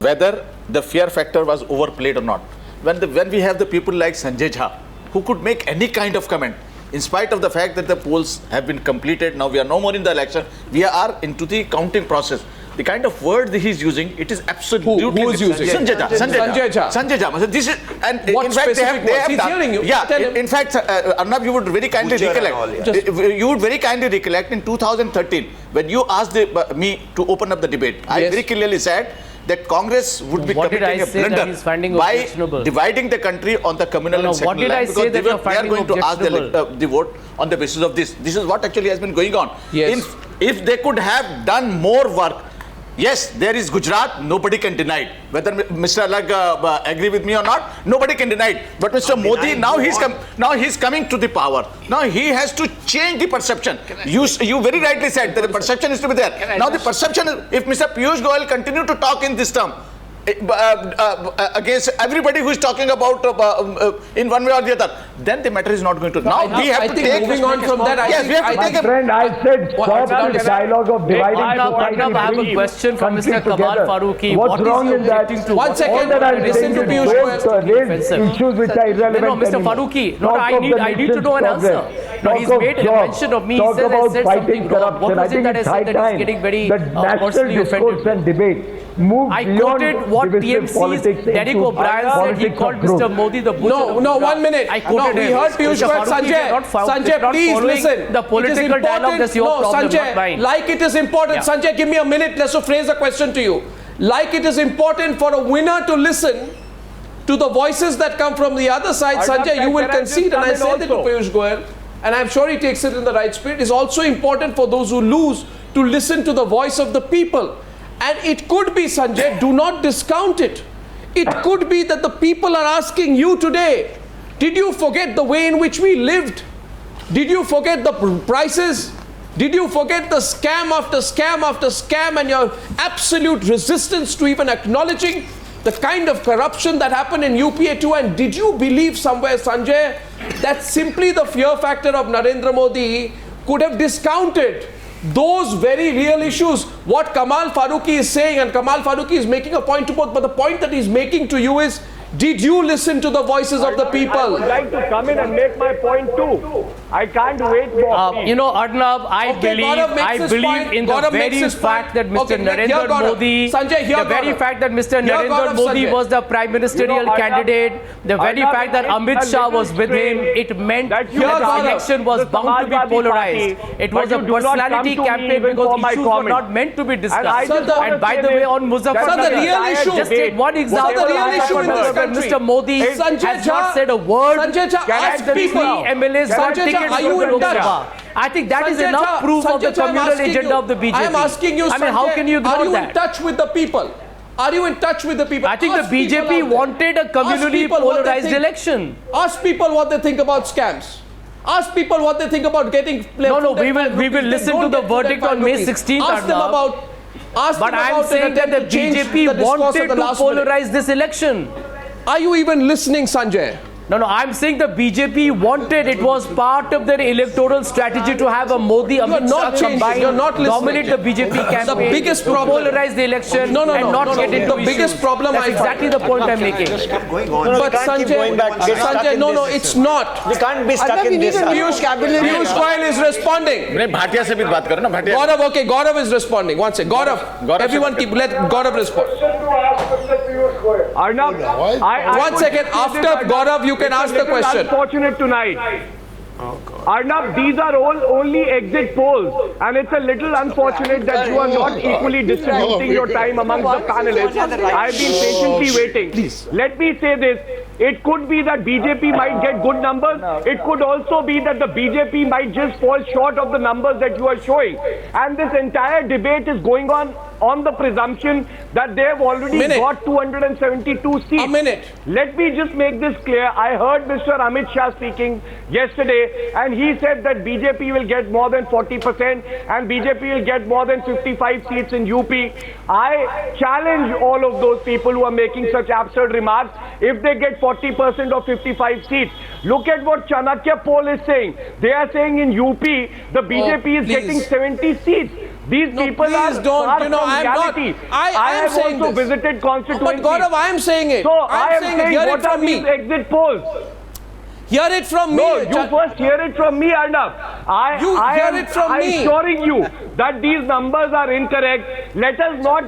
whether the fear factor was overplayed or not. When we have the people like Sanjay Jha, who could make any kind of comment, in spite of the fact that the polls have been completed, now we are no more in the election, we are into the counting process. The kind of word that he's using, it is absolutely... Who is using? Sanjay Jha. Sanjay Jha. This is, and what in fact, they have done... Hearing you. Yeah, in fact, Arnab, you would very kindly recollect. You would very kindly recollect in 2013, when you asked me to open up the debate, I very clearly said that Congress would be committing a blunder by dividing the country on the communal and secular line, because they are going to ask the vote on the basis of this. This is what actually has been going on. Yes. If they could have done more work, yes, there is Gujarat, nobody can deny it. Whether Mr. Alag agree with me or not, nobody can deny it. But Mr. Modi, now he's coming to the power. Now he has to change the perception. You very rightly said that the perception is to be there. Now the perception is, if Mr. Piyush Goyal continue to talk in this term, against everybody who is talking about in one way or the other, then the matter is not going to. Now we have to take. Moving on from that, yes, we have to take. Friend, I said stop this dialogue of dividing Arnab, I have a question from Mr. Kamal Faruqui. What's wrong in that? 1 second. Listen to Piyush Goyal. Raise issues which are irrelevant. No, Mr. Faruqui. No, I need to know an answer. No, he's made a mention of me. He said I said something wrong. What was it that I said that is getting very personally offended? And debate. I quoted what TMC's Derek O'Brien said. He called Mr. Modi the butcher. No, 1 minute. I quoted him. We heard Piyush Goyal. Sanjay, please listen. The political dialogue, that's your problem, not mine. Like it is important. Sanjay, give me a minute. Let's phrase a question to you. Like it is important for a winner to listen to the voices that come from the other side. Sanjay, you will concede, and I said it to Piyush Goyal, and I'm sure he takes it in the right spirit. It's also important for those who lose to listen to the voice of the people. And it could be, Sanjay, do not discount it. It could be that the people are asking you today, did you forget the way in which we lived? Did you forget the prices? Did you forget the scam after scam after scam and your absolute resistance to even acknowledging the kind of corruption that happened in UPA too? And did you believe somewhere, Sanjay, that simply the fear factor of Narendra Modi could have discounted those very real issues? What Kamal Faruqui is saying, and Kamal Faruqui is making a point to both, but the point that he's making to you is, did you listen to the voices of the people? I would like to come in and make my point too. I can't wait for you know, Arnab, I believe in the very fact that Mr. Narendra Modi, the very fact that Mr. Narendra Modi was the prime ministerial candidate, the very fact that Amit Shah was with him, it meant that the election was bound to be polarized. It was a personality campaign because issues were not meant to be discussed. And by the way, on Muzaffarnagar, just take one example. The real issue in this country, Mr. Modi has not said a word. Sanjay Jha, ask people. MLAs got tickets to Lok Sabha. I think that is enough proof of the communal agenda of the BJP. I am asking you, I mean, how can you ignore that? Are you in touch with the people? Are you in touch with the people? I think the BJP wanted a communally polarized election. Ask people what they think about scams. Ask people what they think about getting... No, we will listen to the verdict on May 16th. Ask them about... But I am saying that the BJP wanted to polarize this election. Are you even listening, Sanjay? No, I'm saying the BJP wanted, it was part of their electoral strategy to have a Modi Amit Shah combined, dominate the BJP campaign, the biggest problem, polarize the election and not get into the biggest problem. That's exactly the point I'm making. But Sanjay, no, it's not. We can't be stuck in this. Piyush Goyal is responding. Bhatia se bhi baat karo na, Bhatia. Gaurav, okay, Gaurav is responding. One second. Gaurav, everyone let Gaurav respond. Arnab, one second. After Gaurav, you can ask the question. Unfortunate tonight. Arnab, these are all only exit polls, and it's a little unfortunate that you are not equally distributing your time amongst the panelists. I've been patiently waiting. Let me say this. It could be that BJP might get good numbers. It could also be that the BJP might just fall short of the numbers that you are showing. And this entire debate is going on the presumption that they have already got 272 seats. A minute. Let me just make this clear. I heard Mr. Amit Shah speaking yesterday, and he said that BJP will get more than 40% and BJP will get more than 55 seats in UP. I challenge all of those people who are making such absurd remarks. If they get 40% or 55 seats, look at what Chanakya poll is saying. They are saying in UP, the BJP is getting 70 seats. These people please are don't. far You know, from I'm not. reality. I am have saying also this. visited constituencies. But Gaurav, I am saying it. So I am saying saying, hear what it are from me. these exit polls? Hear it from No, me. you first hear it from me, Arnab. I am assuring you that these numbers are incorrect. Let us not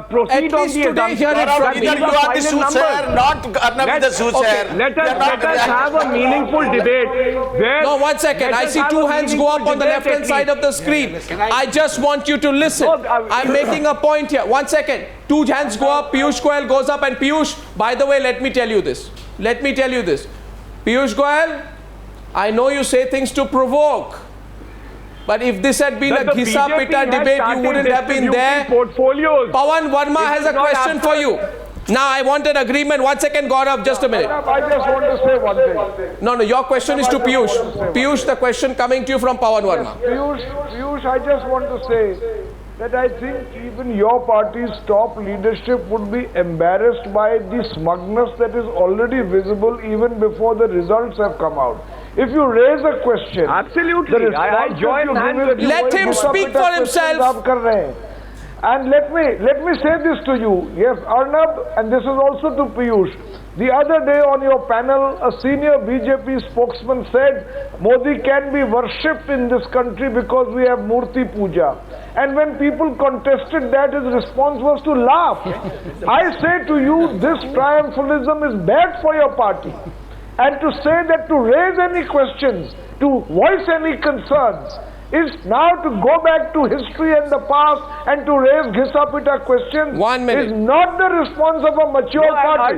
proceed on the assumption hear it from that me. these You are are the final soothsayer, numbers. not Arnab the soothsayer. Let us have a meaningful debate where... No, 1 second. I see two hands go up on the left-hand side of the screen. I just want you to listen. I'm making a point here. 1 second. Two hands go up. Piyush Goyal goes up. And Piyush, by the way, let me tell you this. Piyush Goyal, I know you say things to provoke. But if this had been a Ghisa-Pita debate, you wouldn't have been there. Pavan Verma has a question for you. Now, I want an agreement. 1 second, Gaurav, just a minute. I just want to say one thing. No, your question is to Piyush. Piyush, the question coming to you from Pavan Verma. Piyush, I just want to say that I think even your party's top leadership would be embarrassed by the smugness that is already visible even before the results have come out. If you raise a question, absolutely, I join hands with you. Let him speak for himself. And let me say this to you. Yes, Arnab, and this is also to Piyush. The other day on your panel, a senior BJP spokesman said Modi can be worshipped in this country because we have Murti Puja. And when people contested that, his response was to laugh. I say to you, this triumphalism is bad for your party. And to say that to raise any questions, to voice any concerns, is now to go back to history and the past and to raise Ghisa-Pita questions 1 minute. is not the response of a mature party.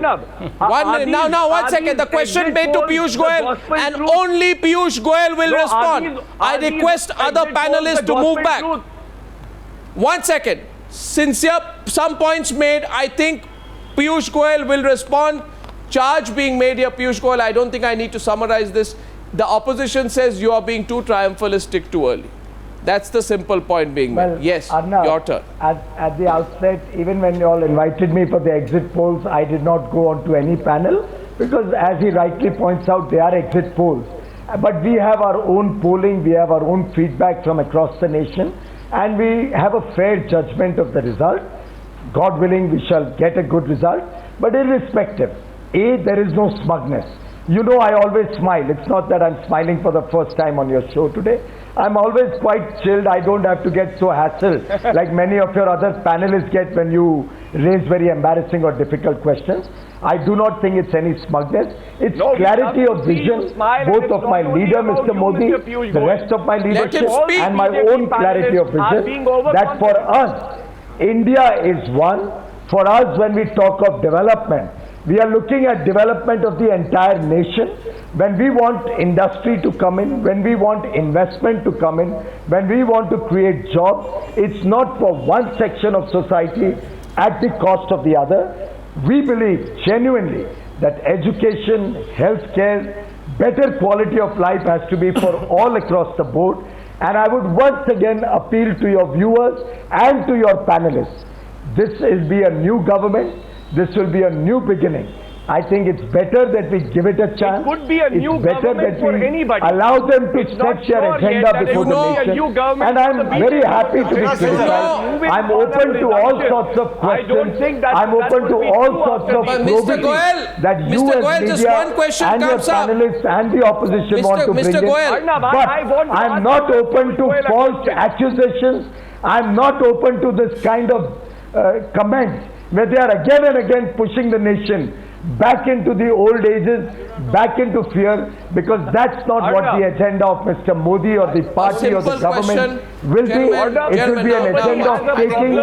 1 minute. Now, 1 second. The question made to Piyush Goyal and only Piyush Goyal will respond. I request other panelists to move back. 1 second. Since some points made, I think Piyush Goyal will respond. Charge being made here, Piyush Goyal, I don't think I need to summarize this. The opposition says you are being too triumphalistic too early. That's the simple point being made. Well, yes, Arnab, your turn. At the outset, even when you all invited me for the exit polls, I did not go on to any panel because, as he rightly points out, they are exit polls. But we have our own polling, we have our own feedback from across the nation, and we have a fair judgment of the result. God willing, we shall get a good result. But irrespective, there is no smugness. You know, I always smile. It's not that I'm smiling for the first time on your show today. I'm always quite chilled. I don't have to get so hassled like many of your other panelists get when you raise very embarrassing or difficult questions. I do not think it's any smugness. It's clarity of vision, both of my leader, Mr. Modi, the rest of my leadership, and my own clarity of vision, that for us, India is one. For us, when we talk of development, we are looking at development of the entire nation. When we want industry to come in, when we want investment to come in, when we want to create jobs, it's not for one section of society at the cost of the other. We believe genuinely that education, healthcare, better quality of life has to be for all across the board. And I would once again appeal to your viewers and to your panelists. This will be a new government. This will be a new beginning. I think it's better that we give it a chance. It could be a new government for anybody. Allow them to set their agenda before the nation. And I'm very happy to be criticized. I'm open to all sorts of questions. I'm open to all sorts of probity that you as media and your panelists and the opposition want to bring in. But I'm not open to false accusations. I'm not open to this kind of comments where they are again and again pushing the nation back into the old ages, back into fear, because that's not what the agenda of Mr. Modi or the party or the government will be. It will be an agenda of taking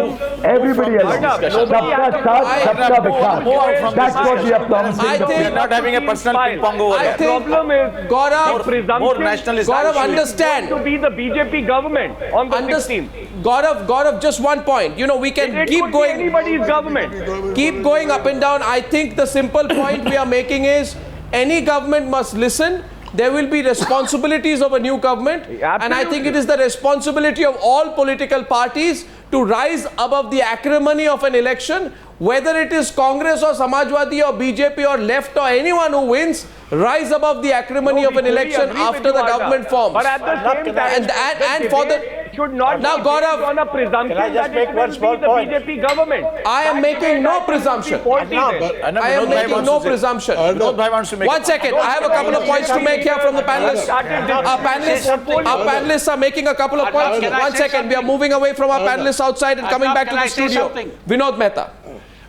everybody along. Sabka saath, sabka vikas. That's what we are promising. I think not having a personal ping pong over I there. think problem is Gaurav, more nationalist. Gaurav, understand. to be the BJP government on the 16th. Gaurav, just one point. You know, we can It keep could going. be anybody's government. Keep going up and down. I think the simple point we are making is any government must listen. There will be responsibilities of a new government. And I think it is the responsibility of all political parties to rise above the acrimony of an election, whether it is Congress or Samajwadi or BJP or left or anyone who wins, rise above the acrimony of an election after the government forms. But at the same time, and for the should not Now, be Gaurav, on a presumption that it will be the BJP government. I am making no presumption. I am making no presumption. One second. I have a couple of points to make here from the panelists. Our panelists are making a couple of points. One second. We are moving away from our panelists outside and coming back to the studio. Vinod Mehta.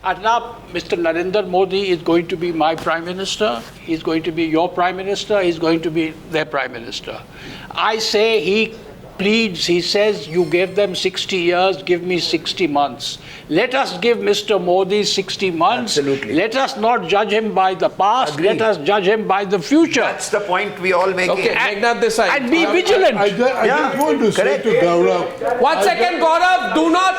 Arnab, Mr. Narendra Modi is going to be my Prime Minister. He's going to be your Prime Minister. He's going to be their Prime Minister. I say he pleads, he says, you gave them 60 years, give me 60 months. Let us give Mr. Modi 60 months. Absolutely. Let us not judge him by the past. Agreed. Let us judge him by the future. That's the point we all make. Okay, Meghnad Desai. And be vigilant. I just want to say to Gaurav. One second, Gaurav, do not.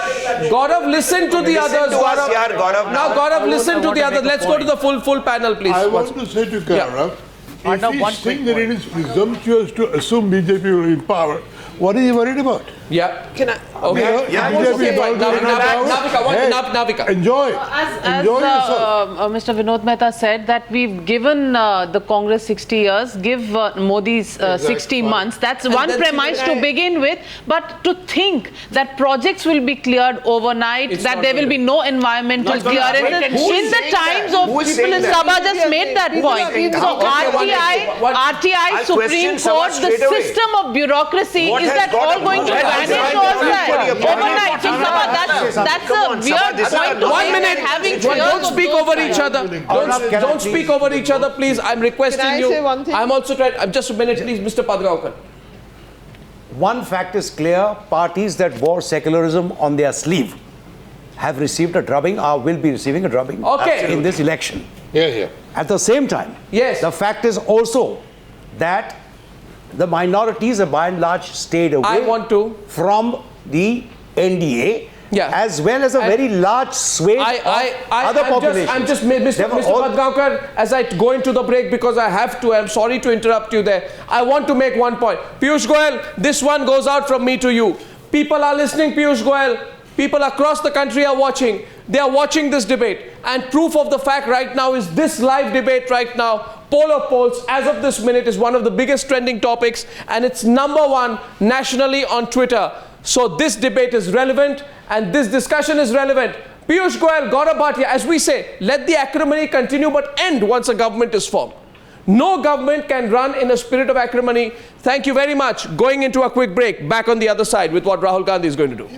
Gaurav, listen to the others. to us, yaar, Gaurav, Now, Gaurav, listen to the others. Let's go to the full panel, please. I want to say to Gaurav, if he thinks that it is presumptuous to assume BJP will be in power, what is he worried about? Yeah. Can I? Okay. BJP is already Navika. Enjoy. Enjoy yourself. Mr. Vinod Mehta said that we've given the Congress 60 years, give Modi 60 months. That's one premise to begin with. But to think that projects will be cleared overnight, that there will be no environmental clearance. In the times of people in Sabha just made that point. So RTI, Supreme Court, the system of bureaucracy, is that all going to vanish overnight? That's a weird point to 1 minute. having Don't speak over each other. Don't speak over each other, please. I'm requesting you. Say one thing? I'm also trying. Just a minute, please, Mr. Padgaonkar. One fact is clear: parties that wore secularism on their sleeve have received a drubbing, or will be receiving a drubbing in this election. Yeah. At the same time, the fact is also that the minorities have by and large stayed away from the NDA, as well as a very large swathe of other populations. I'm just Mr. Padgaonkar, as I go into the break, because I have to, I'm sorry to interrupt you there. I want to make one point. Piyush Goyal, this one goes out from me to you. People are listening, Piyush Goyal. People across the country are watching. They are watching this debate. And proof of the fact right now is this live debate right now. Poll of polls, as of this minute, is one of the biggest trending topics, and it's #1 nationally on Twitter. So this debate is relevant, and this discussion is relevant. Piyush Goyal, Gaurav Bhatia, as we say, let the acrimony continue but end once a government is formed. No government can run in a spirit of acrimony. Thank you very much. Going into a quick break, back on the other side with what Rahul Gandhi is going to do.